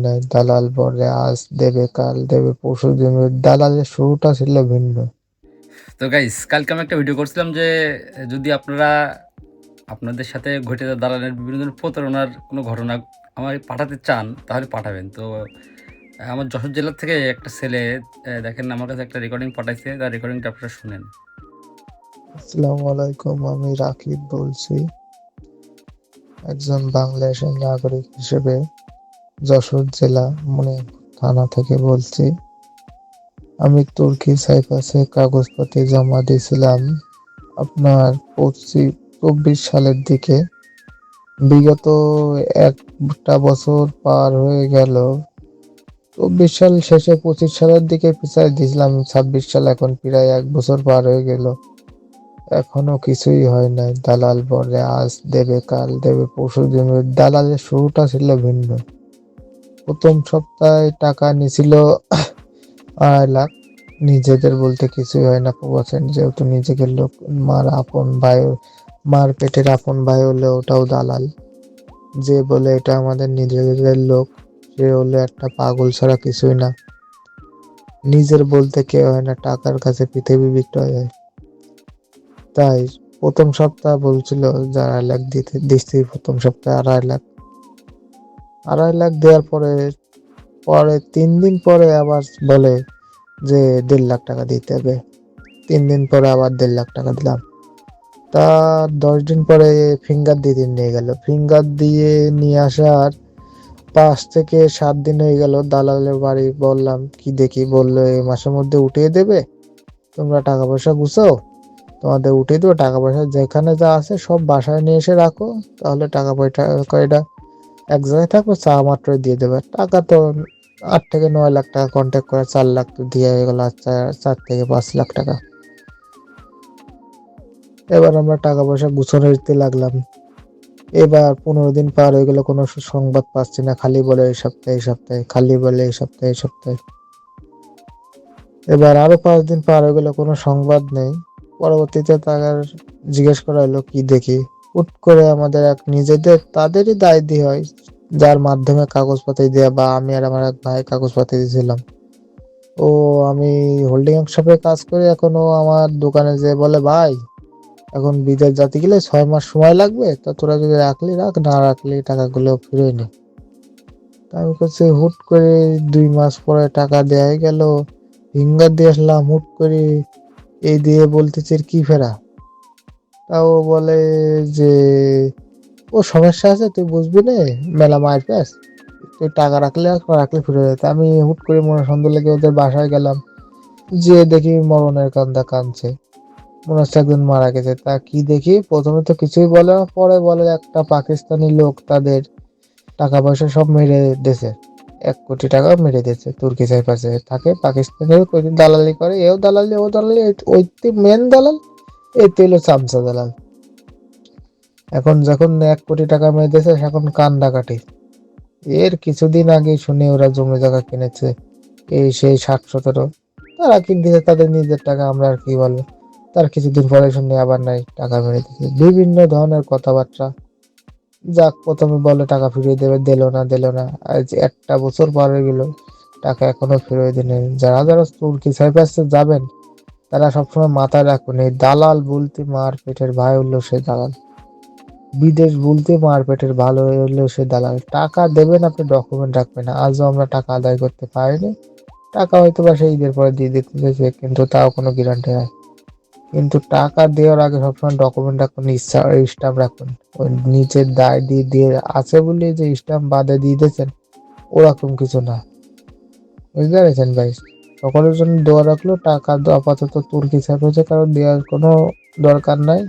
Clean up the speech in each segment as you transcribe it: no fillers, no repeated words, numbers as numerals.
নাই, দালাল বলে আজ দেবে কাল দেবে পরশু দেবে, দালালের শুরুটা ছিল ভিন্ন। তো গাইস, কালকে আমি একটা ভিডিও করছিলাম যে যদি আপনারা আপনাদের সাথে ঘটে যাওয়া দালালের বিভিন্ন ধরনের প্রতারণার কোনো ঘটনা আমার পাঠাতে চান তাহলে পাঠাবেন। তো আমার যশোর জেলার থেকে একটা ছেলে দেখেন আমার কাছে একটা রেকর্ডিং পাঠাইছে, তার রেকর্ডিংটা আপনারা শুনেন। আসসালামু আলাইকুম, আমি রাকিব বলছি, একজন বাংলাদেশের নাগরিক হিসেবে যশোর জেলা থানা থেকে বলছি। আমি তুর্কি সাইপ্রাসে কাগজপত্র জমা দিয়েছিলাম আপনার 24 সালের দিকে। বিগত একটা বছর পার হয়ে গেল, 24 সাল শেষে 25 সালের দিকে পিছাই দিয়েছিলাম, 26 সাল, এখন প্রায় এক বছর পার হয়ে গেল, এখনো কিছুই হয় নাই। দালাল বলে আজ দেবে কাল দেবে পরশু দেবে, দালালের শুরুটা ছিল ভিন্ন। প্রথম সপ্তাহে টাকা নিছিল 2.5 লাখ। নিজেদের বলতে কিছুই হয় না, প্রবাসের যেহেতু নিজেকে লোক, মার আপন ভাই, মার পেটের আপন ভাই হলে ওটাও দালাল। যে বলে এটা আমাদের নিজেদের লোক, সে হলে একটা পাগল ছাড়া কিছুই না। নিজের বলতে কেউ হয় না, টাকার কাছে পৃথিবী বিক্রয় হয়। তাই প্রথম সপ্তাহ বলছিল যে 2.5 লাখ দিচ্ছি, প্রথম সপ্তাহে 2.5 লাখ। 2.5 লাখ দেওয়ার পরে পরে 3 দিন পরে আবার বলে যে 1.5 লাখ টাকা দিতে হবে। 3 দিন পরে আবার 1.5 লাখ টাকা দিলাম। তার 10 দিন পরে ফিঙ্গার দিয়ে নিয়ে গেল। ফিঙ্গার দিয়ে নিয়ে আসার 5 থেকে 7 দিন হয়ে গেল। দালালের বাড়ি বললাম কি দেখি, বললো এই মাসের মধ্যে উঠিয়ে দেবে, তোমরা টাকা পয়সা গুছাও, তোমাদের উঠিয়ে দেবো, টাকা পয়সা যেখানে যা আছে সব বাসায় নিয়ে এসে রাখো, তাহলে টাকা পয়সা কয়টা এক জায়গায় থাকবে, চা মাত্র দিয়ে দেবে। টাকা তো 8 থেকে 9 লাখ টাকা কন্ট্যাক্ট করে 4 লাখ তো দিয়ে হয়ে গেল, 4 থেকে 5 লাখ টাকা। এবার আমরা টাকা পয়সা গুছানো দিতে লাগলাম। এবার 15 দিন পার হয়ে গেল, কোনো সংবাদ পাচ্ছি না, খালি বলে এই সপ্তাহে এই সপ্তাহে, খালি বলে এই সপ্তাহে এই সপ্তাহে। এবার আরো 5 দিন পার হয়ে গেল, কোনো সংবাদ নেই। পরবর্তীতে তার জিজ্ঞেস করা হলো কি দেখি, হুট করে আমাদের এক নিজেদের তাদেরই দায় দিয়ে হয়, যার মাধ্যমে কাগজপত্র দেওয়া, বা আমি আর আমার এক ভাই কাগজপত্র দিয়েছিলাম। ও, আমি হোল্ডিং শপে কাজ করি, এখন ও আমার দোকানে যে বলে ভাই এখন বিদেশ যেতে গেলে 6 মাস সময় লাগবে, তা তোরা যদি রাখলি রাখ, না রাখলি টাকাগুলো ফিরে নে। তা আমি করছি হুট করে 2 মাস পরে টাকা দেয়া গেল, ফিঙ্গার দিয়ে আসলাম হুট করে, এই দিয়ে বলতেছে কি ফেরা। তাও বলে যে ও সমস্যা আছে তুই বুঝবি না, মেলা মায়ের পাস, তুই টাকা রাখলে রাখলে ফিরে যেতে। আমি হুট করে মনে সন্দেহ লেগে ওদের বাসায় গেলাম, যে দেখি মরণের কান্দা কাঁদছে, মনে হচ্ছে একজন মারা গেছে। তা কি দেখি, প্রথমে তো কিছুই বলে না, পরে বলে একটা পাকিস্তানি লোক তাদের টাকা পয়সা সব মেরে দিয়েছে, 1 কোটি টাকা মেরে দিয়েছে। তুর্কি সাইপ্রাসে থাকে, পাকিস্তানের দালালি করে, এও দালালি ও দালালি, ওই মেন দালাল, এই তো হলো চামচা দালাল। এখন যখন 1 কোটি টাকা মেরে দিয়েছে, এখন কান্দাকাটি। এর কিছুদিন আগে শুনি ওরা জমি জায়গা কিনেছে, এই সেই 60-17, তারা কিনতেছে তাদের নিজের টাকা, আমরা আর কি বলবো। তার কিছুদিন পরে শুনি আবার নাই, টাকা মেরে দিচ্ছে, বিভিন্ন ধরনের কথাবার্তা। যাক, প্রথমে বলে টাকা ফিরিয়ে দেবে, দিল না, আজ একটা বছর পার হয়ে গেল, টাকা এখনো ফিরিয়ে দেয়নি। যারা যারা তুর্কি সাইপ্রাসে যাবেন, তারা সবসময় মাথায় রাখুন, এই দালাল বলতে মার পেটের ভাই হলো সে দালাল, বিদেশ বলতে মার পেটের ভালো হলো সে দালাল। টাকা দেবেন, আপনি ডকুমেন্ট রাখবেন না। আজও আমরা টাকা আদায় করতে পারিনি, টাকা হয়তো বা সেই ঈদের পরে দিয়ে দিতে চাইছে, কিন্তু তাও কোনো গ্যারান্টি নাই। কিন্তু টাকা দেওয়ার আগে সবসময় ডকুমেন্ট রাখুন, স্টাম্প রাখুন। ওই নিচের দায় দিয়ে দিয়ে আছে বলে যে স্টাম্প বাদে দিয়ে দিয়েছেন, ওরকম কিছু না। বুঝতে পেরেছেন ভাই? সকলের জন্য দোয়া রাখলো, টাকা আপাতত তুর্কি সাইপ্রাসে কারো দেওয়ার কোনো দরকার নাই।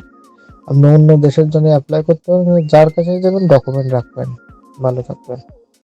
আপনি অন্য দেশের জন্য অ্যাপ্লাই করতে পারেন, যার কাছে যাবেন ডকুমেন্ট রাখবেন। ভালো থাকবেন।